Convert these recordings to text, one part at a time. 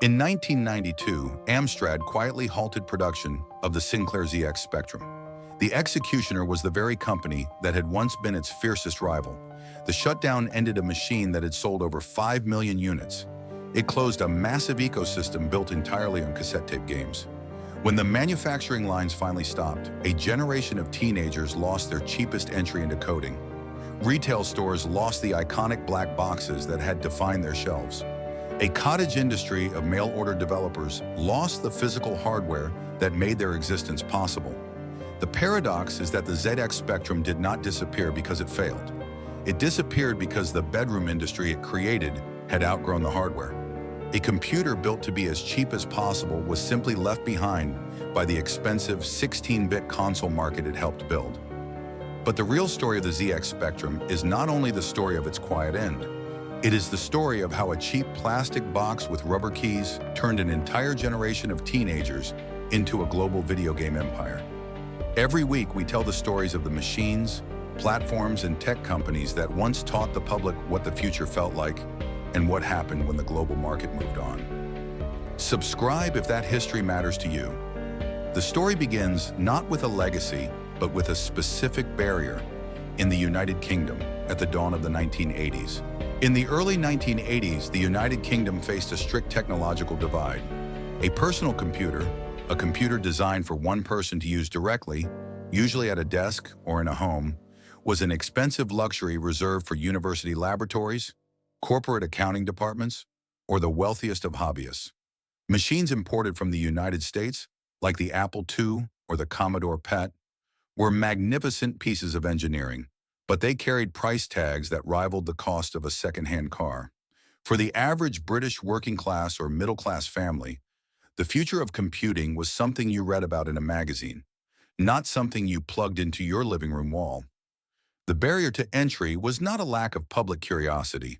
In 1992, Amstrad quietly halted production of the Sinclair ZX Spectrum. The executioner was the very company that had once been its fiercest rival. The shutdown ended a machine that had sold over 5 million units. It closed a massive ecosystem built entirely on cassette tape games. When the manufacturing lines finally stopped, a generation of teenagers lost their cheapest entry into coding. Retail stores lost the iconic black boxes that had defined their shelves. A cottage industry of mail-order developers lost the physical hardware that made their existence possible. The paradox is that the ZX Spectrum did not disappear because it failed. It disappeared because the bedroom industry it created had outgrown the hardware. A computer built to be as cheap as possible was simply left behind by the expensive 16-bit console market it helped build. But the real story of the ZX Spectrum is not only the story of its quiet end. It is the story of how a cheap plastic box with rubber keys turned an entire generation of teenagers into a global video game empire. Every week, we tell the stories of the machines, platforms, and tech companies that once taught the public what the future felt like and what happened when the global market moved on. Subscribe if that history matters to you. The story begins not with a legacy, but with a specific barrier in the United Kingdom at the dawn of the 1980s. In the early 1980s, the United Kingdom faced a strict technological divide. A personal computer, a computer designed for one person to use directly, usually at a desk or in a home, was an expensive luxury reserved for university laboratories, corporate accounting departments, or the wealthiest of hobbyists. Machines imported from the United States, like the Apple II or the Commodore PET, were magnificent pieces of engineering, but they carried price tags that rivaled the cost of a second-hand car. For the average British working-class or middle-class family, the future of computing was something you read about in a magazine, not something you plugged into your living room wall. The barrier to entry was not a lack of public curiosity.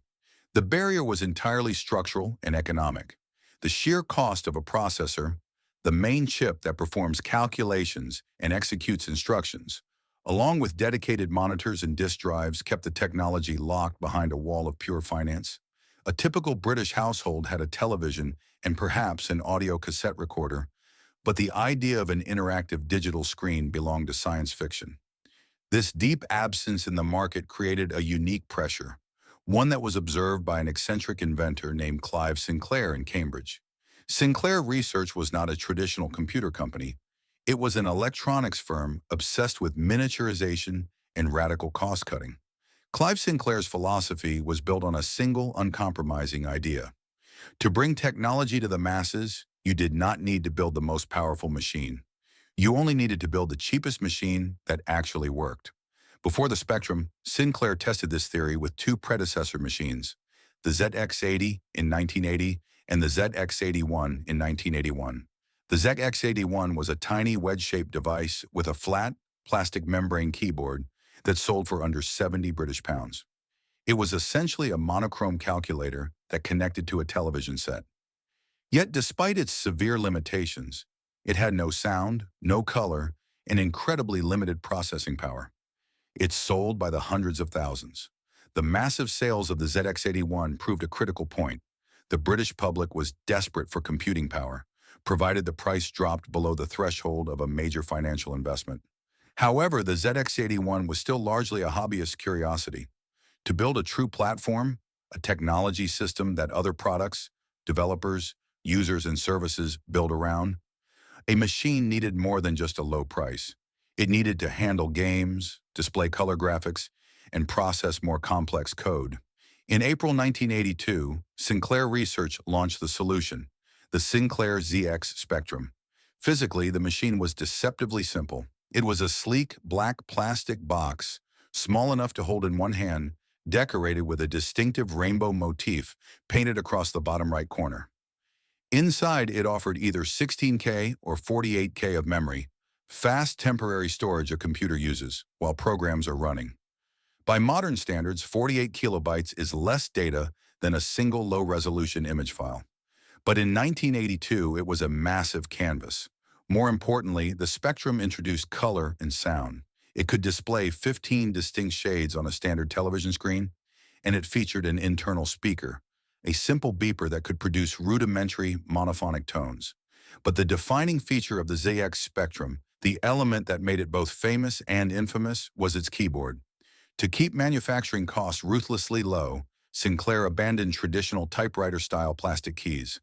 The barrier was entirely structural and economic. The sheer cost of a processor, the main chip that performs calculations and executes instructions, along with dedicated monitors and disk drives, kept the technology locked behind a wall of pure finance. A typical British household had a television and perhaps an audio cassette recorder, but the idea of an interactive digital screen belonged to science fiction. This deep absence in the market created a unique pressure, one that was observed by an eccentric inventor named Clive Sinclair in Cambridge. Sinclair Research was not a traditional computer company. It was an electronics firm obsessed with miniaturization and radical cost-cutting. Clive Sinclair's philosophy was built on a single, uncompromising idea. To bring technology to the masses, you did not need to build the most powerful machine. You only needed to build the cheapest machine that actually worked. Before the Spectrum, Sinclair tested this theory with two predecessor machines, the ZX80 in 1980 and the ZX81 in 1981. The ZX81 was a tiny wedge-shaped device with a flat, plastic membrane keyboard that sold for under 70 British pounds. It was essentially a monochrome calculator that connected to a television set. Yet despite its severe limitations, it had no sound, no color, and incredibly limited processing power. It sold by the hundreds of thousands. The massive sales of the ZX81 proved a critical point. The British public was desperate for computing power, provided the price dropped below the threshold of a major financial investment. However, the ZX81 was still largely a hobbyist curiosity. To build a true platform, a technology system that other products, developers, users, and services build around, a machine needed more than just a low price. It needed to handle games, display color graphics, and process more complex code. In April 1982, Sinclair Research launched the solution, the Sinclair ZX Spectrum. Physically, the machine was deceptively simple. It was a sleek, black plastic box, small enough to hold in one hand, decorated with a distinctive rainbow motif painted across the bottom right corner. Inside, it offered either 16K or 48K of memory, fast temporary storage a computer uses while programs are running. By modern standards, 48 kilobytes is less data than a single low-resolution image file. But in 1982, it was a massive canvas. More importantly, the Spectrum introduced color and sound. It could display 15 distinct shades on a standard television screen, and it featured an internal speaker, a simple beeper that could produce rudimentary monophonic tones. But the defining feature of the ZX Spectrum, the element that made it both famous and infamous, was its keyboard. To keep manufacturing costs ruthlessly low, Sinclair abandoned traditional typewriter-style plastic keys.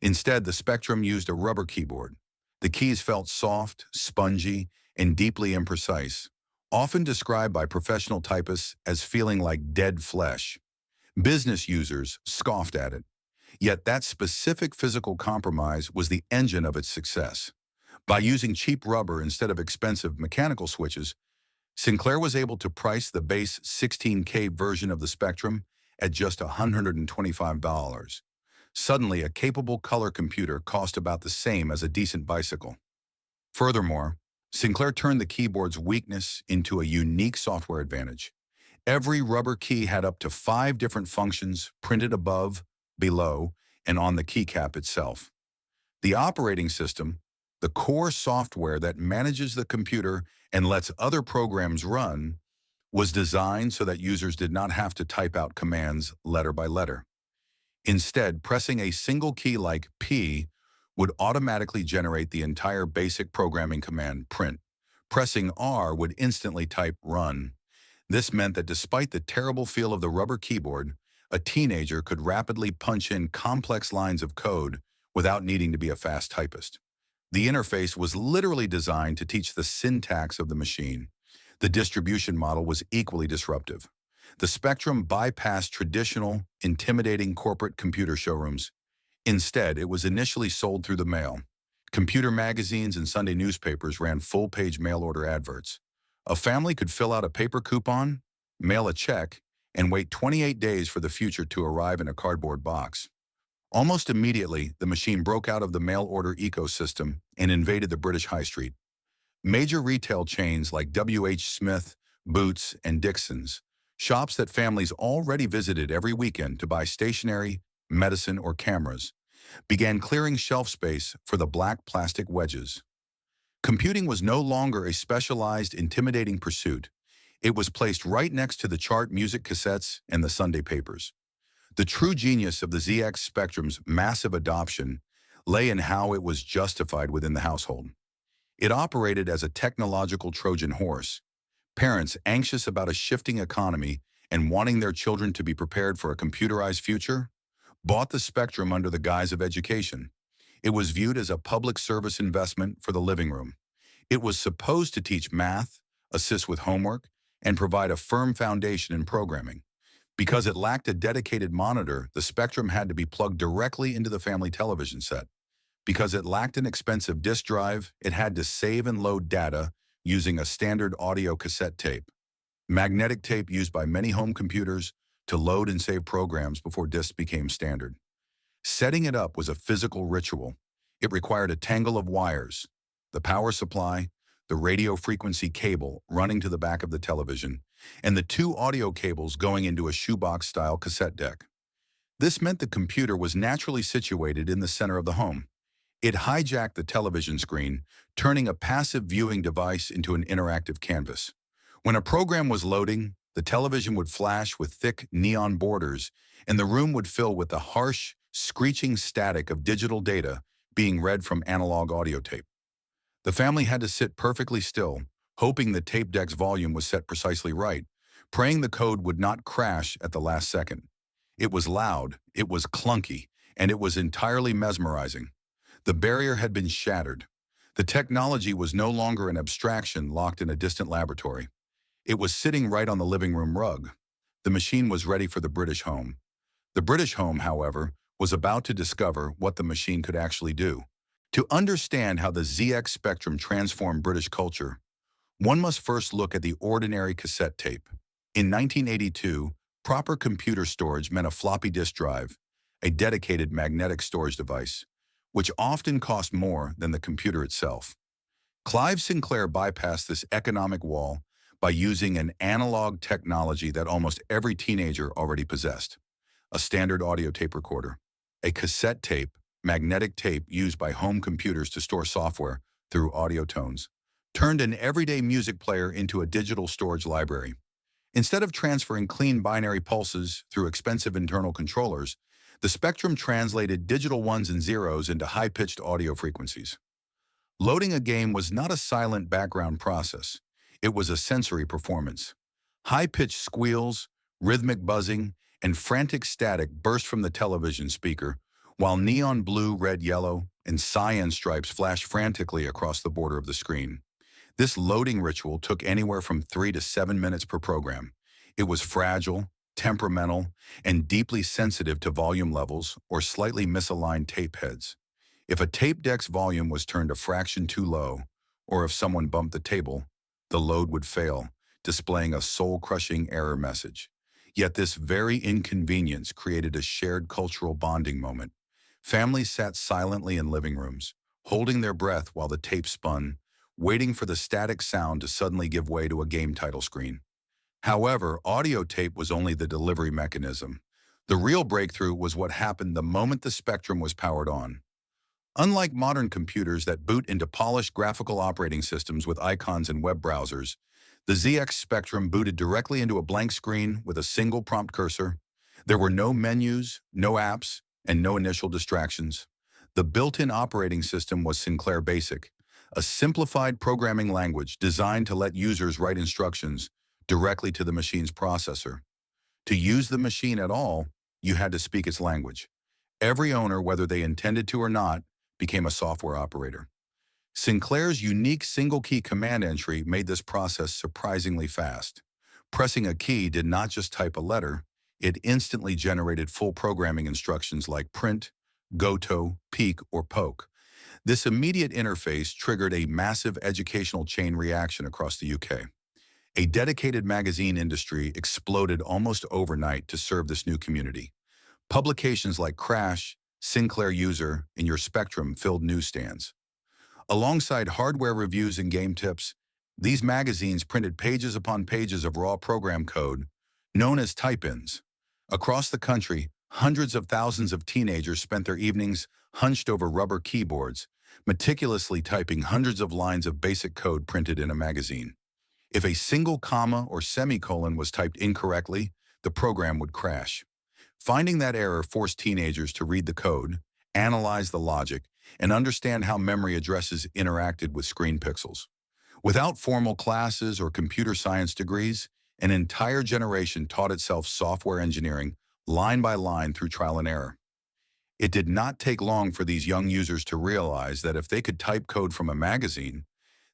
Instead, the Spectrum used a rubber keyboard. The keys felt soft, spongy, and deeply imprecise, often described by professional typists as feeling like dead flesh. Business users scoffed at it. Yet that specific physical compromise was the engine of its success. By using cheap rubber instead of expensive mechanical switches, Sinclair was able to price the base 16K version of the Spectrum at just $125. Suddenly, a capable color computer cost about the same as a decent bicycle. Furthermore, Sinclair turned the keyboard's weakness into a unique software advantage. Every rubber key had up to 5 different functions printed above, below, and on the keycap itself. The operating system, the core software that manages the computer and lets other programs run, was designed so that users did not have to type out commands letter by letter. Instead, pressing a single key like P would automatically generate the entire basic programming command print. Pressing R would instantly type run. This meant that despite the terrible feel of the rubber keyboard, a teenager could rapidly punch in complex lines of code without needing to be a fast typist. The interface was literally designed to teach the syntax of the machine. The distribution model was equally disruptive. The Spectrum bypassed traditional, intimidating corporate computer showrooms. Instead, it was initially sold through the mail. Computer magazines and Sunday newspapers ran full-page mail-order adverts. A family could fill out a paper coupon, mail a check, and wait 28 days for the future to arrive in a cardboard box. Almost immediately, the machine broke out of the mail-order ecosystem and invaded the British high street. Major retail chains like W.H. Smith, Boots, and Dixon's, shops that families already visited every weekend to buy stationery, medicine, or cameras, began clearing shelf space for the black plastic wedges. Computing was no longer a specialized, intimidating pursuit. It was placed right next to the chart music cassettes and the Sunday papers. The true genius of the ZX Spectrum's massive adoption lay in how it was justified within the household. It operated as a technological Trojan horse. Parents anxious about a shifting economy and wanting their children to be prepared for a computerized future bought the Spectrum under the guise of education. It was viewed as a public service investment for the living room. It was supposed to teach math, assist with homework, and provide a firm foundation in programming. Because it lacked a dedicated monitor, the Spectrum had to be plugged directly into the family television set. Because it lacked an expensive disk drive, it had to save and load data using a standard audio cassette tape. Magnetic tape used by many home computers to load and save programs before disks became standard. Setting it up was a physical ritual. It required a tangle of wires, the power supply, the radio frequency cable running to the back of the television, and the 2 audio cables going into a shoebox-style cassette deck. This meant the computer was naturally situated in the center of the home. It hijacked the television screen, turning a passive viewing device into an interactive canvas. When a program was loading, the television would flash with thick neon borders, and the room would fill with the harsh, screeching static of digital data being read from analog audio tape. The family had to sit perfectly still, hoping the tape deck's volume was set precisely right, praying the code would not crash at the last second. It was loud, it was clunky, and it was entirely mesmerizing. The barrier had been shattered. The technology was no longer an abstraction locked in a distant laboratory. It was sitting right on the living room rug. The machine was ready for the British home. The British home, however, was about to discover what the machine could actually do. To understand how the ZX Spectrum transformed British culture, one must first look at the ordinary cassette tape. In 1982, proper computer storage meant a floppy disk drive, a dedicated magnetic storage device, which often cost more than the computer itself. Clive Sinclair bypassed this economic wall by using an analog technology that almost every teenager already possessed: a standard audio tape recorder, a cassette tape, magnetic tape used by home computers to store software through audio tones, turned an everyday music player into a digital storage library. Instead of transferring clean binary pulses through expensive internal controllers, the Spectrum translated digital ones and zeros into high-pitched audio frequencies. Loading a game was not a silent background process. It was a sensory performance. High-pitched squeals, rhythmic buzzing, and frantic static burst from the television speaker, while neon blue, red, yellow, and cyan stripes flashed frantically across the border of the screen. This loading ritual took anywhere from 3 to 7 minutes per program. It was fragile, temperamental, and deeply sensitive to volume levels or slightly misaligned tape heads. If a tape deck's volume was turned a fraction too low, or if someone bumped the table, the load would fail, displaying a soul-crushing error message. Yet this very inconvenience created a shared cultural bonding moment. Families sat silently in living rooms, holding their breath while the tape spun, waiting for the static sound to suddenly give way to a game title screen. However, audio tape was only the delivery mechanism. The real breakthrough was what happened the moment the Spectrum was powered on. Unlike modern computers that boot into polished graphical operating systems with icons and web browsers, the ZX Spectrum booted directly into a blank screen with a single prompt cursor. There were no menus, no apps, and no initial distractions. The built-in operating system was Sinclair Basic, a simplified programming language designed to let users write instructions directly to the machine's processor. To use the machine at all, you had to speak its language. Every owner, whether they intended to or not, became a software operator. Sinclair's unique single-key command entry made this process surprisingly fast. Pressing a key did not just type a letter, it instantly generated full programming instructions like print, goto, peek, or poke. This immediate interface triggered a massive educational chain reaction across the UK. A dedicated magazine industry exploded almost overnight to serve this new community. Publications like Crash, Sinclair User, and Your Spectrum filled newsstands. Alongside hardware reviews and game tips, these magazines printed pages upon pages of raw program code, known as type-ins. Across the country, hundreds of thousands of teenagers spent their evenings hunched over rubber keyboards, meticulously typing hundreds of lines of basic code printed in a magazine. If a single comma or semicolon was typed incorrectly, the program would crash. Finding that error forced teenagers to read the code, analyze the logic, and understand how memory addresses interacted with screen pixels. Without formal classes or computer science degrees, an entire generation taught itself software engineering line by line through trial and error. It did not take long for these young users to realize that if they could type code from a magazine,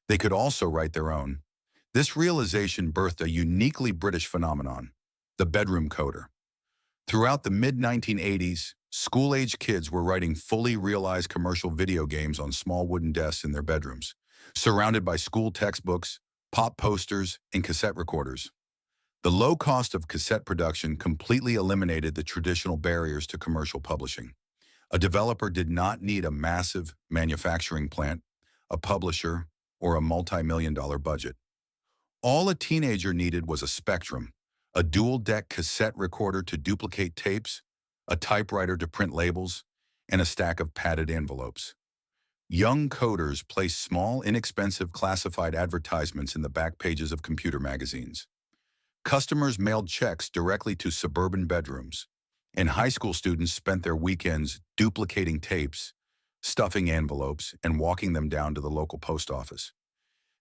they could also write their own. This realization birthed a uniquely British phenomenon, the bedroom coder. Throughout the mid-1980s, school-age kids were writing fully realized commercial video games on small wooden desks in their bedrooms, surrounded by school textbooks, pop posters, and cassette recorders. The low cost of cassette production completely eliminated the traditional barriers to commercial publishing. A developer did not need a massive manufacturing plant, a publisher, or a multi-million-dollar budget. All a teenager needed was a Spectrum, a dual-deck cassette recorder to duplicate tapes, a typewriter to print labels, and a stack of padded envelopes. Young coders placed small, inexpensive classified advertisements in the back pages of computer magazines. Customers mailed checks directly to suburban bedrooms, and high school students spent their weekends duplicating tapes, stuffing envelopes, and walking them down to the local post office.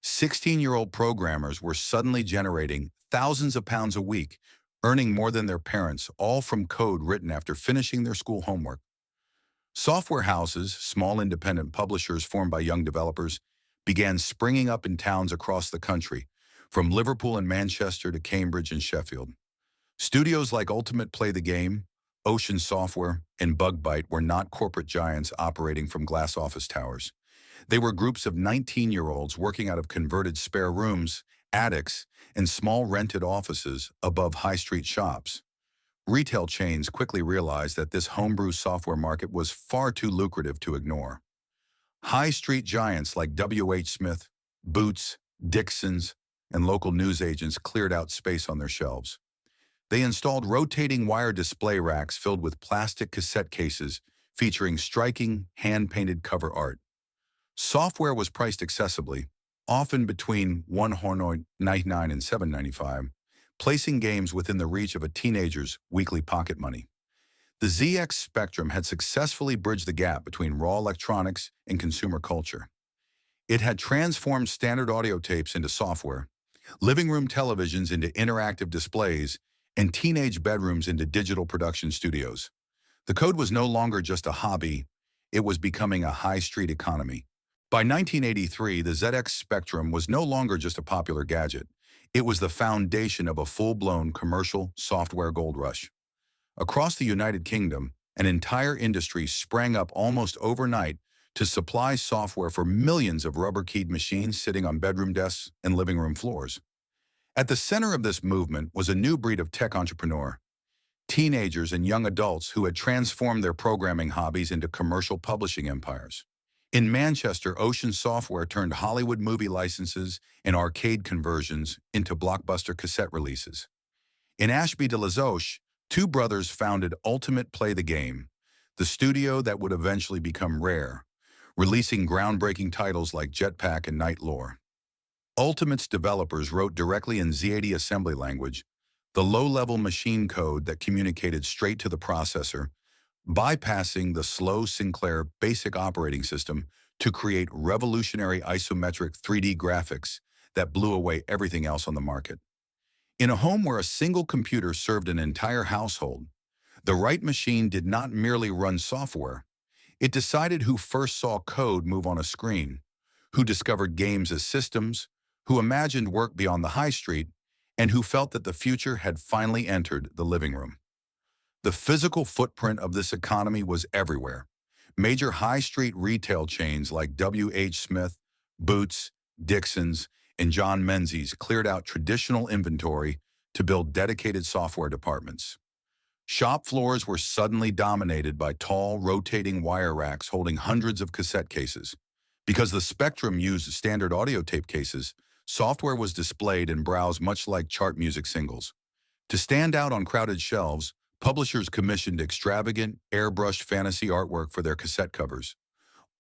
16-year-old programmers were suddenly generating thousands of pounds a week, earning more than their parents, all from code written after finishing their school homework. Software houses, small independent publishers formed by young developers, began springing up in towns across the country, from Liverpool and Manchester to Cambridge and Sheffield. Studios like Ultimate Play the Game, Ocean Software, and Bug Byte were not corporate giants operating from glass office towers. They were groups of 19-year-olds working out of converted spare rooms, attics, and small rented offices above high street shops. Retail chains quickly realized that this homebrew software market was far too lucrative to ignore. High street giants like W.H. Smith, Boots, Dixon's, and local newsagents cleared out space on their shelves. They installed rotating wire display racks filled with plastic cassette cases featuring striking, hand-painted cover art. Software was priced accessibly, often between $1.99 and $7.95. placing games within the reach of a teenager's weekly pocket money. The ZX Spectrum had successfully bridged the gap between raw electronics and consumer culture. It had transformed standard audio tapes into software, living room televisions into interactive displays, and teenage bedrooms into digital production studios. The code was no longer just a hobby, it was becoming a high-street economy. By 1983, the ZX Spectrum was no longer just a popular gadget. It was the foundation of a full-blown commercial software gold rush. Across the United Kingdom, an entire industry sprang up almost overnight to supply software for millions of rubber-keyed machines sitting on bedroom desks and living room floors. At the center of this movement was a new breed of tech entrepreneur, teenagers and young adults who had transformed their programming hobbies into commercial publishing empires. In Manchester, Ocean Software turned Hollywood movie licenses and arcade conversions into blockbuster cassette releases. In Ashby-de-la-Zouch, two brothers founded Ultimate Play the Game, the studio that would eventually become Rare, releasing groundbreaking titles like Jetpack and Night Lore. Ultimate's developers wrote directly in Z80 assembly language, the low-level machine code that communicated straight to the processor, bypassing the slow Sinclair basic operating system to create revolutionary isometric 3D graphics that blew away everything else on the market. In a home where a single computer served an entire household, the right machine did not merely run software. It decided who first saw code move on a screen, who discovered games as systems, who imagined work beyond the high street, and who felt that the future had finally entered the living room. The physical footprint of this economy was everywhere. Major high street retail chains like W.H. Smith, Boots, Dixon's, and John Menzies cleared out traditional inventory to build dedicated software departments. Shop floors were suddenly dominated by tall, rotating wire racks holding hundreds of cassette cases. Because the Spectrum used standard audio tape cases, software was displayed and browsed much like chart music singles. To stand out on crowded shelves, publishers commissioned extravagant, airbrushed fantasy artwork for their cassette covers.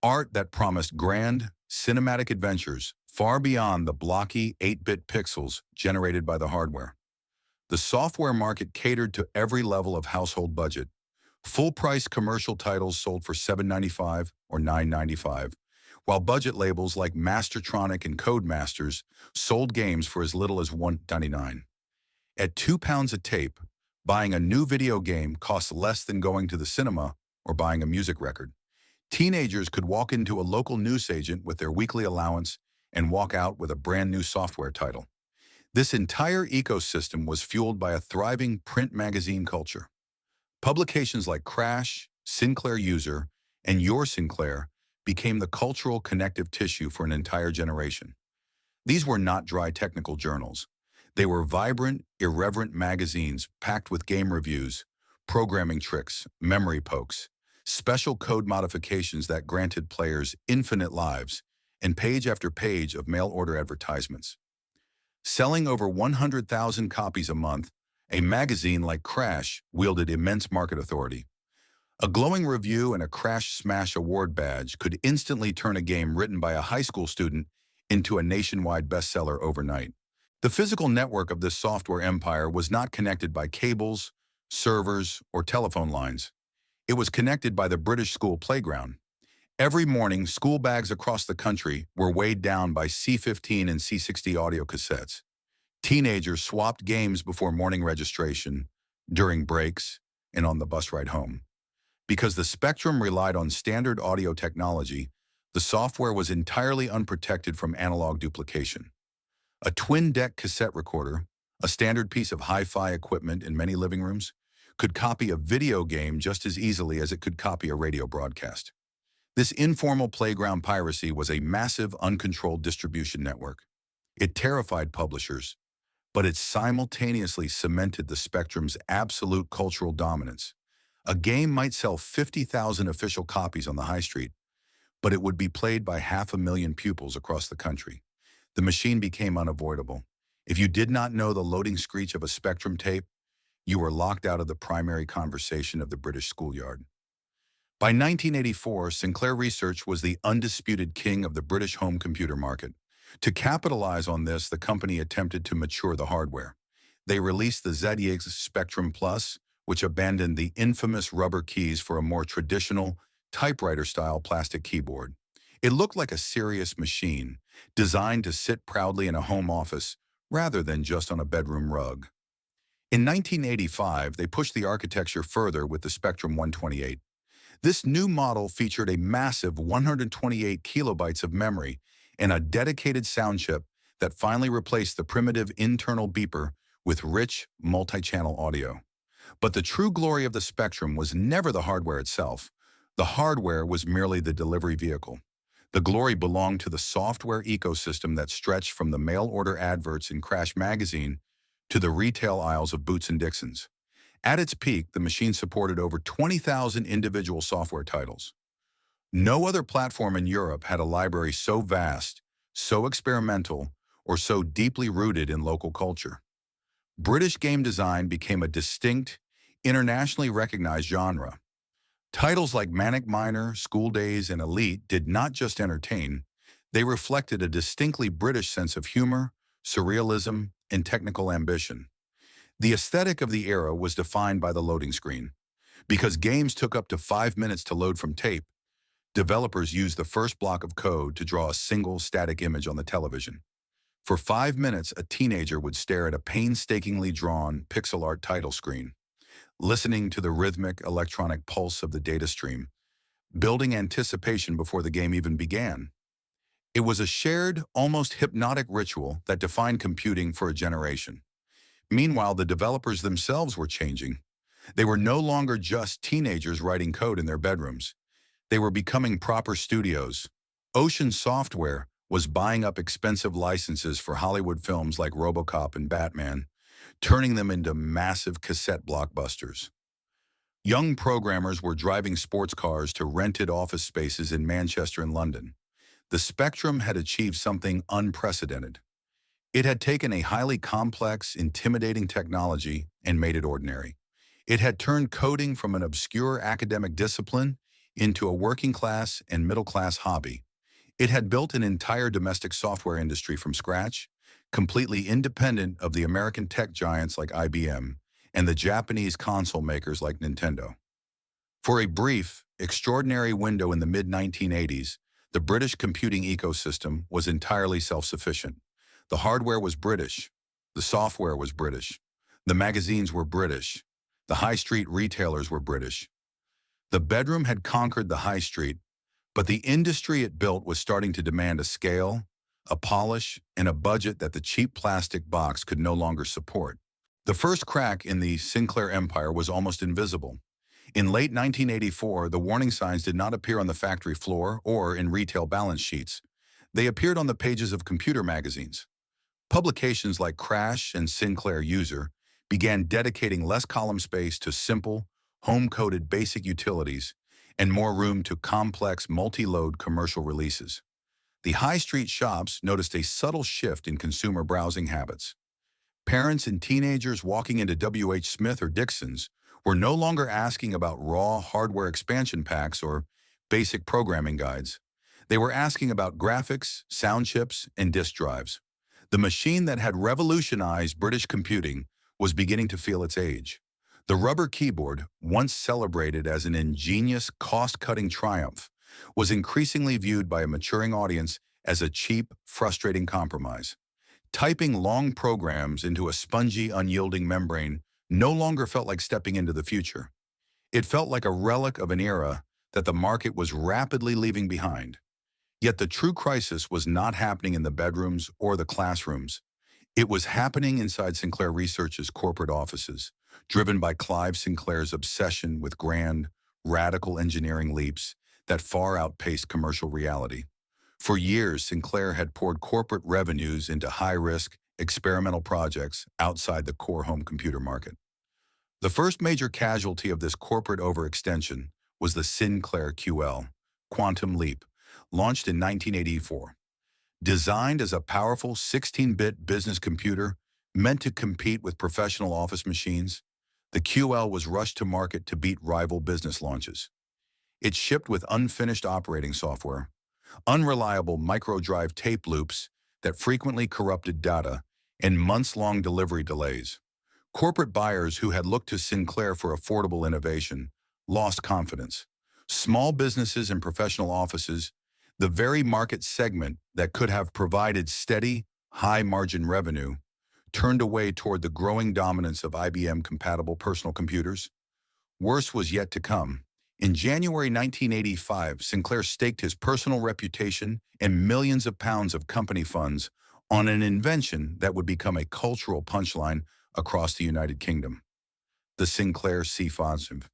Art that promised grand, cinematic adventures far beyond the blocky 8-bit pixels generated by the hardware. The software market catered to every level of household budget. Full-price commercial titles sold for $7.95 or $9.95, while budget labels like Mastertronic and Codemasters sold games for as little as $1.99. At £2 a tape, buying a new video game costs less than going to the cinema or buying a music record. Teenagers could walk into a local newsagent with their weekly allowance and walk out with a brand new software title. This entire ecosystem was fueled by a thriving print magazine culture. Publications like Crash, Sinclair User, and Your Sinclair became the cultural connective tissue for an entire generation. These were not dry technical journals. They were vibrant, irreverent magazines packed with game reviews, programming tricks, memory pokes, special code modifications that granted players infinite lives, and page after page of mail-order advertisements. Selling over 100,000 copies a month, a magazine like Crash wielded immense market authority. A glowing review and a Crash Smash Award badge could instantly turn a game written by a high school student into a nationwide bestseller overnight. The physical network of this software empire was not connected by cables, servers, or telephone lines. It was connected by the British school playground. Every morning, school bags across the country were weighed down by C15 and C60 audio cassettes. Teenagers swapped games before morning registration, during breaks, and on the bus ride home. Because the Spectrum relied on standard audio technology, the software was entirely unprotected from analog duplication. A twin-deck cassette recorder, a standard piece of hi-fi equipment in many living rooms, could copy a video game just as easily as it could copy a radio broadcast. This informal playground piracy was a massive, uncontrolled distribution network. It terrified publishers, but it simultaneously cemented the Spectrum's absolute cultural dominance. A game might sell 50,000 official copies on the high street, but it would be played by 500,000 pupils across the country. The machine became unavoidable. If you did not know the loading screech of a Spectrum tape, you were locked out of the primary conversation of the British schoolyard. By 1984, Sinclair Research was the undisputed king of the British home computer market. To capitalize on this, the company attempted to mature the hardware. They released the ZX Spectrum Plus, which abandoned the infamous rubber keys for a more traditional, typewriter-style plastic keyboard. It looked like a serious machine, designed to sit proudly in a home office rather than just on a bedroom rug. In 1985, they pushed the architecture further with the Spectrum 128. This new model featured a massive 128 kilobytes of memory and a dedicated sound chip that finally replaced the primitive internal beeper with rich, multi-channel audio. But the true glory of the Spectrum was never the hardware itself. The hardware was merely the delivery vehicle. The glory belonged to the software ecosystem that stretched from the mail-order adverts in Crash magazine to the retail aisles of Boots and Dixon's. At its peak, the machine supported over 20,000 individual software titles. No other platform in Europe had a library so vast, so experimental, or so deeply rooted in local culture. British game design became a distinct, internationally recognized genre. Titles like Manic Miner, School Days, and Elite did not just entertain, they reflected a distinctly British sense of humor, surrealism, and technical ambition. The aesthetic of the era was defined by the loading screen. Because games took up to 5 minutes to load from tape, developers used the first block of code to draw a single static image on the television. For 5 minutes, a teenager would stare at a painstakingly drawn pixel art title screen, listening to the rhythmic electronic pulse of the data stream, building anticipation before the game even began. It was a shared, almost hypnotic ritual that defined computing for a generation. Meanwhile, the developers themselves were changing. They were no longer just teenagers writing code in their bedrooms. They were becoming proper studios. Ocean Software was buying up expensive licenses for Hollywood films like RoboCop and Batman, turning them into massive cassette blockbusters. Young programmers were driving sports cars to rented office spaces in Manchester and London. The Spectrum had achieved something unprecedented. It had taken a highly complex, intimidating technology and made it ordinary. It had turned coding from an obscure academic discipline into a working-class and middle-class hobby. It had built an entire domestic software industry from scratch, completely independent of the American tech giants like IBM and the Japanese console makers like Nintendo. For a brief, extraordinary window in the mid-1980s, the British computing ecosystem was entirely self-sufficient. The hardware was British. The software was British. The magazines were British. The high street retailers were British. The bedroom had conquered the high street, but the industry it built was starting to demand a scale, a polish, and a budget that the cheap plastic box could no longer support. The first crack in the Sinclair empire was almost invisible. In late 1984, the warning signs did not appear on the factory floor or in retail balance sheets. They appeared on the pages of computer magazines. Publications like Crash and Sinclair User began dedicating less column space to simple, home-coded basic utilities and more room to complex multi-load commercial releases. The high street shops noticed a subtle shift in consumer browsing habits. Parents and teenagers walking into W.H. Smith or Dixon's were no longer asking about raw hardware expansion packs or basic programming guides. They were asking about graphics, sound chips, and disk drives. The machine that had revolutionized British computing was beginning to feel its age. The rubber keyboard, once celebrated as an ingenious, cost-cutting triumph, was increasingly viewed by a maturing audience as a cheap, frustrating compromise. Typing long programs into a spongy, unyielding membrane no longer felt like stepping into the future. It felt like a relic of an era that the market was rapidly leaving behind. Yet the true crisis was not happening in the bedrooms or the classrooms. It was happening inside Sinclair Research's corporate offices, driven by Clive Sinclair's obsession with grand, radical engineering leaps that far outpaced commercial reality. For years, Sinclair had poured corporate revenues into high-risk, experimental projects outside the core home computer market. The first major casualty of this corporate overextension was the Sinclair QL, Quantum Leap, launched in 1984. Designed as a powerful 16-bit business computer meant to compete with professional office machines, the QL was rushed to market to beat rival business launches. It shipped with unfinished operating software, unreliable microdrive tape loops that frequently corrupted data, and months-long delivery delays. Corporate buyers who had looked to Sinclair for affordable innovation lost confidence. Small businesses and professional offices, the very market segment that could have provided steady, high-margin revenue, turned away toward the growing dominance of IBM-compatible personal computers. Worse was yet to come. In January 1985, Sinclair staked his personal reputation and millions of pounds of company funds on an invention that would become a cultural punchline across the United Kingdom: the Sinclair C5.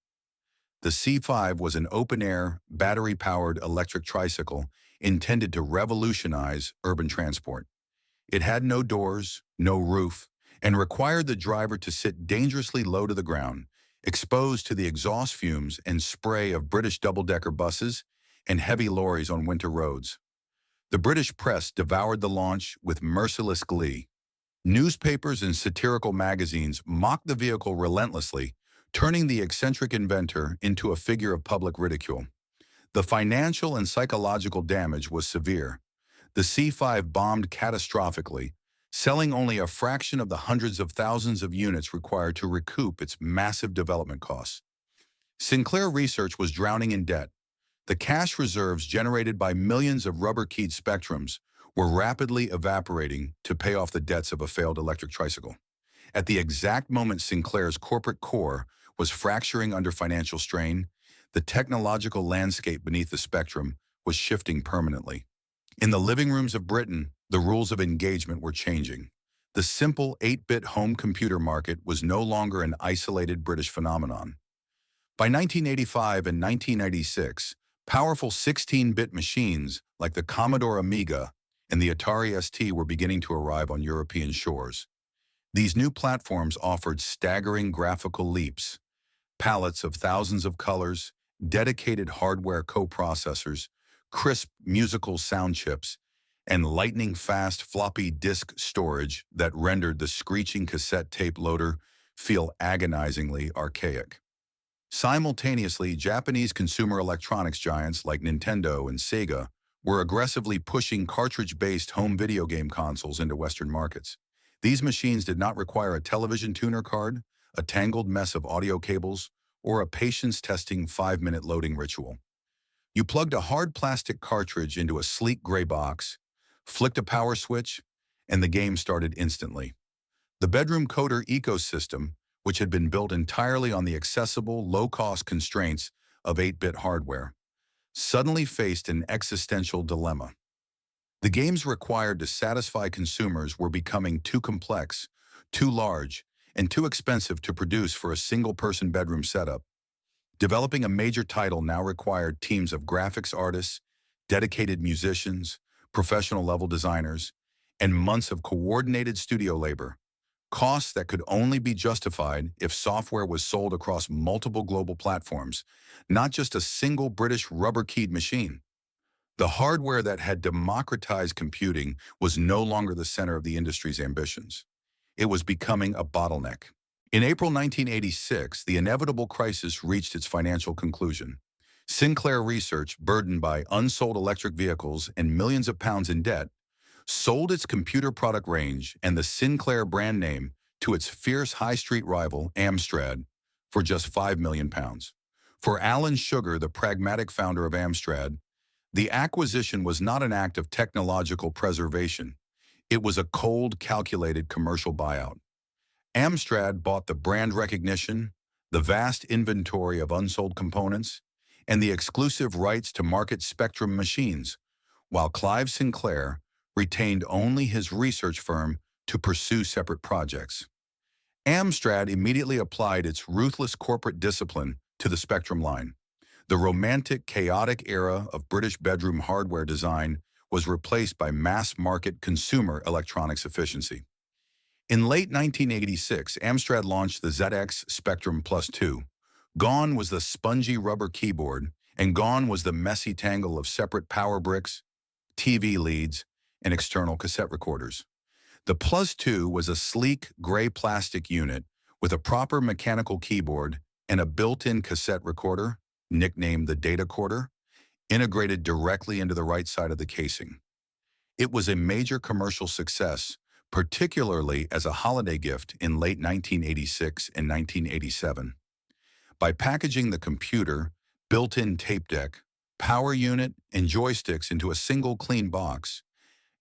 The C5 was an open-air, battery-powered electric tricycle intended to revolutionize urban transport. It had no doors, no roof, and required the driver to sit dangerously low to the ground, exposed to the exhaust fumes and spray of British double-decker buses and heavy lorries on winter roads. The British press devoured the launch with merciless glee. Newspapers and satirical magazines mocked the vehicle relentlessly, turning the eccentric inventor into a figure of public ridicule. The financial and psychological damage was severe. The C5 bombed catastrophically, selling only a fraction of the hundreds of thousands of units required to recoup its massive development costs. Sinclair Research was drowning in debt. The cash reserves generated by millions of rubber-keyed Spectrums were rapidly evaporating to pay off the debts of a failed electric tricycle. At the exact moment Sinclair's corporate core was fracturing under financial strain, the technological landscape beneath the Spectrum was shifting permanently. In the living rooms of Britain, the rules of engagement were changing. The simple 8-bit home computer market was no longer an isolated British phenomenon. By 1985 and 1996, powerful 16-bit machines like the Commodore Amiga and the Atari ST were beginning to arrive on European shores. These new platforms offered staggering graphical leaps: palettes of thousands of colors, dedicated hardware coprocessors, crisp musical sound chips, and lightning-fast floppy disk storage that rendered the screeching cassette tape loader feel agonizingly archaic. Simultaneously, Japanese consumer electronics giants like Nintendo and Sega were aggressively pushing cartridge-based home video game consoles into Western markets. These machines did not require a television tuner card, a tangled mess of audio cables, or a patience-testing 5-minute loading ritual. You plugged a hard plastic cartridge into a sleek gray box, flicked a power switch, and the game started instantly. The bedroom coder ecosystem, which had been built entirely on the accessible, low-cost constraints of 8-bit hardware, suddenly faced an existential dilemma. The games required to satisfy consumers were becoming too complex, too large, and too expensive to produce for a single-person bedroom setup. Developing a major title now required teams of graphics artists, dedicated musicians, professional-level designers, and months of coordinated studio labor, costs that could only be justified if software was sold across multiple global platforms, not just a single British rubber-keyed machine. The hardware that had democratized computing was no longer the center of the industry's ambitions. It was becoming a bottleneck. In April 1986, the inevitable crisis reached its financial conclusion. Sinclair Research, burdened by unsold electric vehicles and millions of pounds in debt, sold its computer product range and the Sinclair brand name to its fierce high street rival, Amstrad, for just £5 million. For Alan Sugar, the pragmatic founder of Amstrad, the acquisition was not an act of technological preservation. It was a cold, calculated commercial buyout. Amstrad bought the brand recognition, the vast inventory of unsold components, and the exclusive rights to market Spectrum machines, while Clive Sinclair retained only his research firm to pursue separate projects. Amstrad immediately applied its ruthless corporate discipline to the Spectrum line. The romantic, chaotic era of British bedroom hardware design was replaced by mass-market consumer electronics efficiency. In late 1986, Amstrad launched the ZX Spectrum Plus 2. Gone was the spongy rubber keyboard, and gone was the messy tangle of separate power bricks, TV leads, and external cassette recorders. The Plus 2 was a sleek, gray plastic unit with a proper mechanical keyboard and a built-in cassette recorder, nicknamed the data quarter, integrated directly into the right side of the casing. It was a major commercial success, particularly as a holiday gift in late 1986 and 1987. By packaging the computer, built-in tape deck, power unit, and joysticks into a single clean box,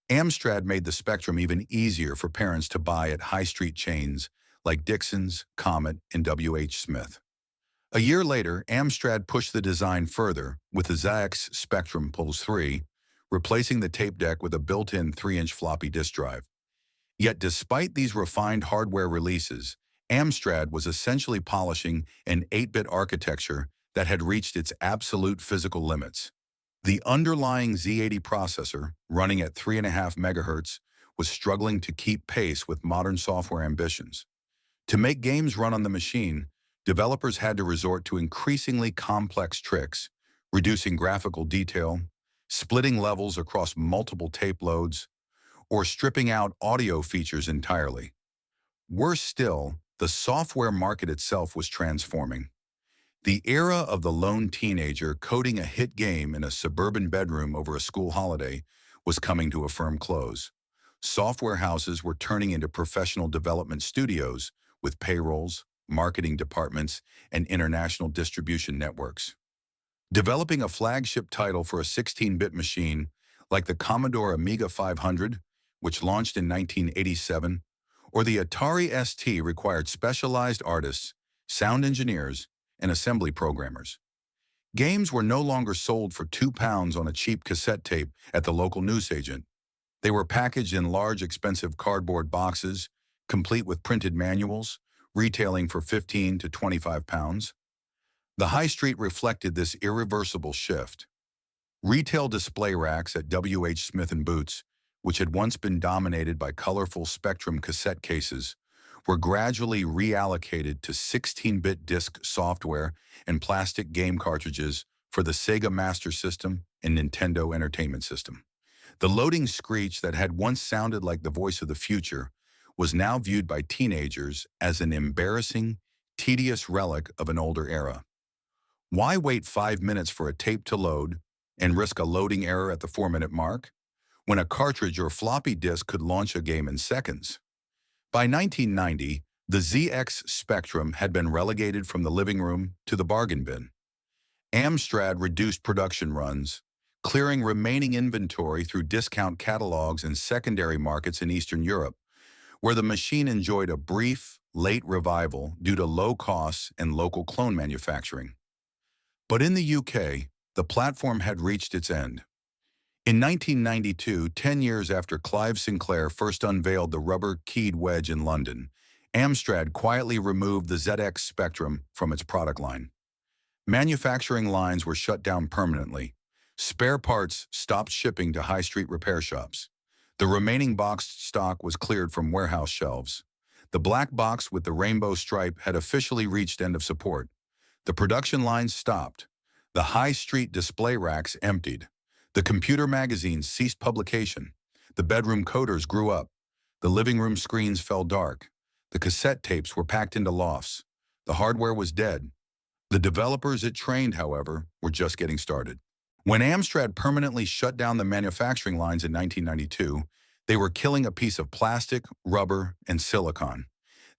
Amstrad made the Spectrum even easier for parents to buy at high street chains like Dixon's, Comet, and W.H. Smith. A year later, Amstrad pushed the design further with the ZX Spectrum Pulse 3, replacing the tape deck with a built-in 3-inch floppy disk drive. Yet despite these refined hardware releases, Amstrad was essentially polishing an 8-bit architecture that had reached its absolute physical limits. The underlying Z80 processor, running at 3.5 MHz, was struggling to keep pace with modern software ambitions. To make games run on the machine, developers had to resort to increasingly complex tricks, reducing graphical detail, splitting levels across multiple tape loads, or stripping out audio features entirely. Worse still, the software market itself was transforming. The era of the lone teenager coding a hit game in a suburban bedroom over a school holiday was coming to a firm close. Software houses were turning into professional development studios with payrolls, marketing departments, and international distribution networks. Developing a flagship title for a 16-bit machine like the Commodore Amiga 500, which launched in 1987, or the Atari ST required specialized artists, sound engineers, and assembly programmers. Games were no longer sold for £2 on a cheap cassette tape at the local newsagent. They were packaged in large, expensive cardboard boxes, complete with printed manuals, retailing for £15 to £25. The high street reflected this irreversible shift. Retail display racks at W.H. Smith & Boots, which had once been dominated by colorful Spectrum cassette cases, were gradually reallocated to 16-bit disc software and plastic game cartridges for the Sega Master System and Nintendo Entertainment System. The loading screech that had once sounded like the voice of the future was now viewed by teenagers as an embarrassing, tedious relic of an older era. Why wait 5 minutes for a tape to load and risk a loading error at the 4-minute mark, when a cartridge or floppy disk could launch a game in seconds? By 1990, the ZX Spectrum had been relegated from the living room to the bargain bin. Amstrad reduced production runs, clearing remaining inventory through discount catalogs and secondary markets in Eastern Europe, where the machine enjoyed a brief, late revival due to low costs and local clone manufacturing. But in the UK, the platform had reached its end. In 1992, 10 years after Clive Sinclair first unveiled the rubber-keyed wedge in London, Amstrad quietly removed the ZX Spectrum from its product line. Manufacturing lines were shut down permanently. Spare parts stopped shipping to high street repair shops. The remaining boxed stock was cleared from warehouse shelves. The black box with the rainbow stripe had officially reached end of support. The production lines stopped. The high street display racks emptied. The computer magazines ceased publication. The bedroom coders grew up. The living room screens fell dark. The cassette tapes were packed into lofts. The hardware was dead. The developers it trained, however, were just getting started. When Amstrad permanently shut down the manufacturing lines in 1992, they were killing a piece of plastic, rubber, and silicon.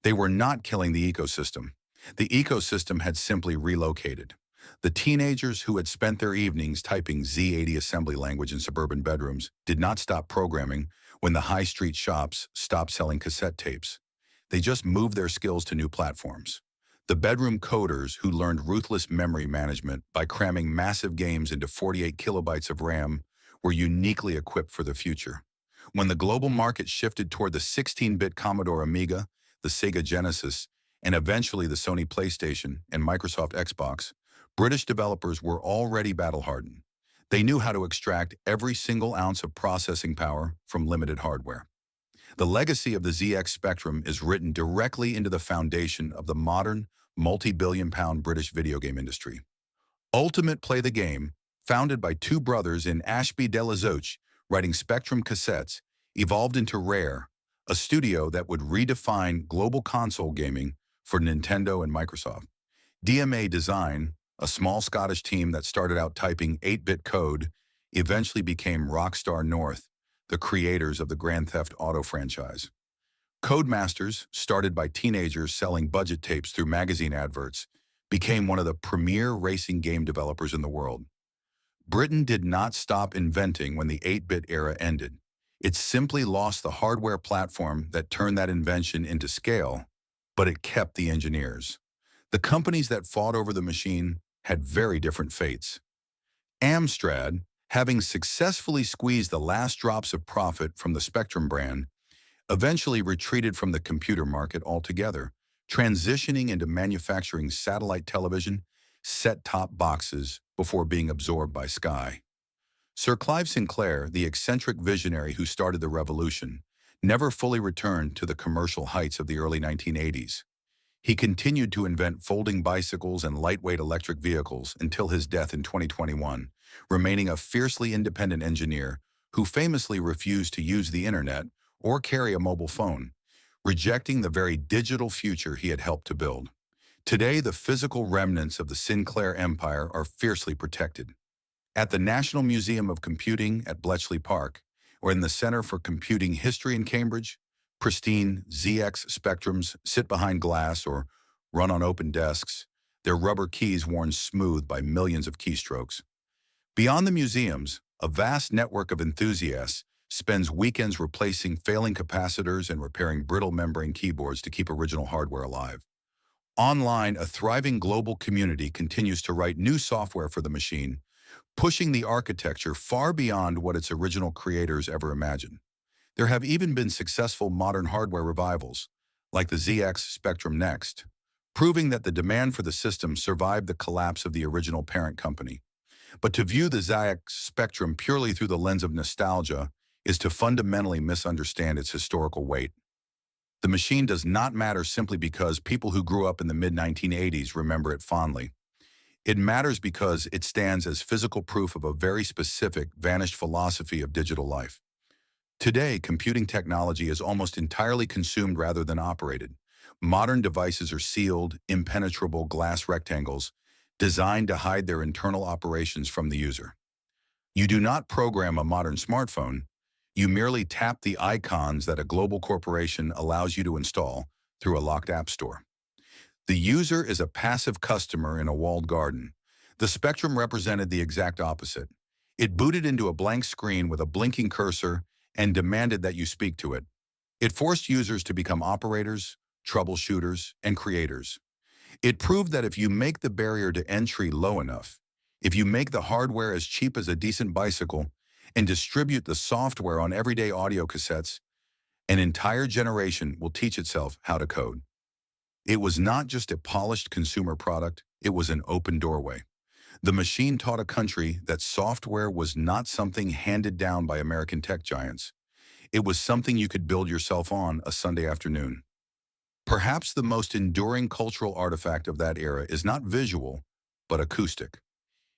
They were not killing the ecosystem. The ecosystem had simply relocated. The teenagers who had spent their evenings typing Z80 assembly language in suburban bedrooms did not stop programming when the high street shops stopped selling cassette tapes. They just moved their skills to new platforms. The bedroom coders who learned ruthless memory management by cramming massive games into 48 kilobytes of RAM were uniquely equipped for the future. When the global market shifted toward the 16-bit Commodore Amiga, the Sega Genesis, and eventually the Sony PlayStation and Microsoft Xbox, British developers were already battle-hardened. They knew how to extract every single ounce of processing power from limited hardware. The legacy of the ZX Spectrum is written directly into the foundation of the modern, multi-billion-pound British video game industry. Ultimate Play the Game, founded by two brothers in Ashby-de-la-Zouch writing Spectrum cassettes, evolved into Rare, a studio that would redefine global console gaming for Nintendo and Microsoft. DMA Design, a small Scottish team that started out typing 8-bit code, eventually became Rockstar North, the creators of the Grand Theft Auto franchise. Codemasters, started by teenagers selling budget tapes through magazine adverts, became one of the premier racing game developers in the world. Britain did not stop inventing when the 8-bit era ended. It simply lost the hardware platform that turned that invention into scale, but it kept the engineers. The companies that fought over the machine had very different fates. Amstrad, having successfully squeezed the last drops of profit from the Spectrum brand, eventually retreated from the computer market altogether, transitioning into manufacturing satellite television, set-top boxes before being absorbed by Sky. Sir Clive Sinclair, the eccentric visionary who started the revolution, never fully returned to the commercial heights of the early 1980s. He continued to invent folding bicycles and lightweight electric vehicles until his death in 2021, remaining a fiercely independent engineer who famously refused to use the internet or carry a mobile phone, rejecting the very digital future he had helped to build. Today, the physical remnants of the Sinclair empire are fiercely protected. At the National Museum of Computing at Bletchley Park, or in the Center for Computing History in Cambridge, pristine ZX Spectrums sit behind glass or run on open desks, their rubber keys worn smooth by millions of keystrokes. Beyond the museums, a vast network of enthusiasts spends weekends replacing failing capacitors and repairing brittle membrane keyboards to keep original hardware alive. Online, a thriving global community continues to write new software for the machine, pushing the architecture far beyond what its original creators ever imagined. There have even been successful modern hardware revivals, like the ZX Spectrum Next, proving that the demand for the system survived the collapse of the original parent company. But to view the ZX Spectrum purely through the lens of nostalgia is to fundamentally misunderstand its historical weight. The machine does not matter simply because people who grew up in the mid-1980s remember it fondly. It matters because it stands as physical proof of a very specific, vanished philosophy of digital life. Today, computing technology is almost entirely consumed rather than operated. Modern devices are sealed, impenetrable glass rectangles designed to hide their internal operations from the user. You do not program a modern smartphone. You merely tap the icons that a global corporation allows you to install through a locked app store. The user is a passive customer in a walled garden. The Spectrum represented the exact opposite. It booted into a blank screen with a blinking cursor and demanded that you speak to it. It forced users to become operators, troubleshooters, and creators. It proved that if you make the barrier to entry low enough, if you make the hardware as cheap as a decent bicycle, and distribute the software on everyday audio cassettes, an entire generation will teach itself how to code. It was not just a polished consumer product, it was an open doorway. The machine taught a country that software was not something handed down by American tech giants. It was something you could build yourself on a Sunday afternoon. Perhaps the most enduring cultural artifact of that era is not visual, but acoustic.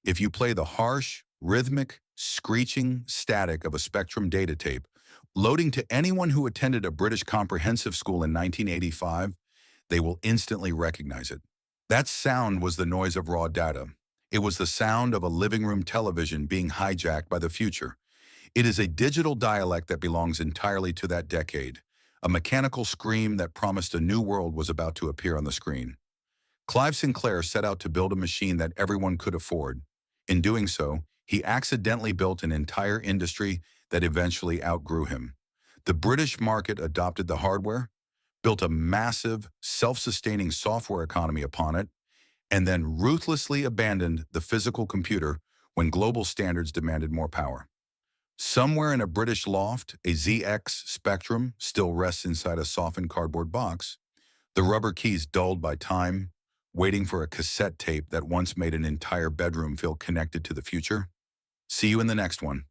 If you play the harsh, rhythmic, screeching static of a Spectrum data tape, loading to anyone who attended a British comprehensive school in 1985, they will instantly recognize it. That sound was the noise of raw data. It was the sound of a living room television being hijacked by the future. It is a digital dialect that belongs entirely to that decade, a mechanical scream that promised a new world was about to appear on the screen. Clive Sinclair set out to build a machine that everyone could afford. In doing so, he accidentally built an entire industry that eventually outgrew him. The British market adopted the hardware, built a massive, self-sustaining software economy upon it, and then ruthlessly abandoned the physical computer when global standards demanded more power. Somewhere in a British loft, a ZX Spectrum still rests inside a softened cardboard box, the rubber keys dulled by time, waiting for a cassette tape that once made an entire bedroom feel connected to the future. See you in the next one.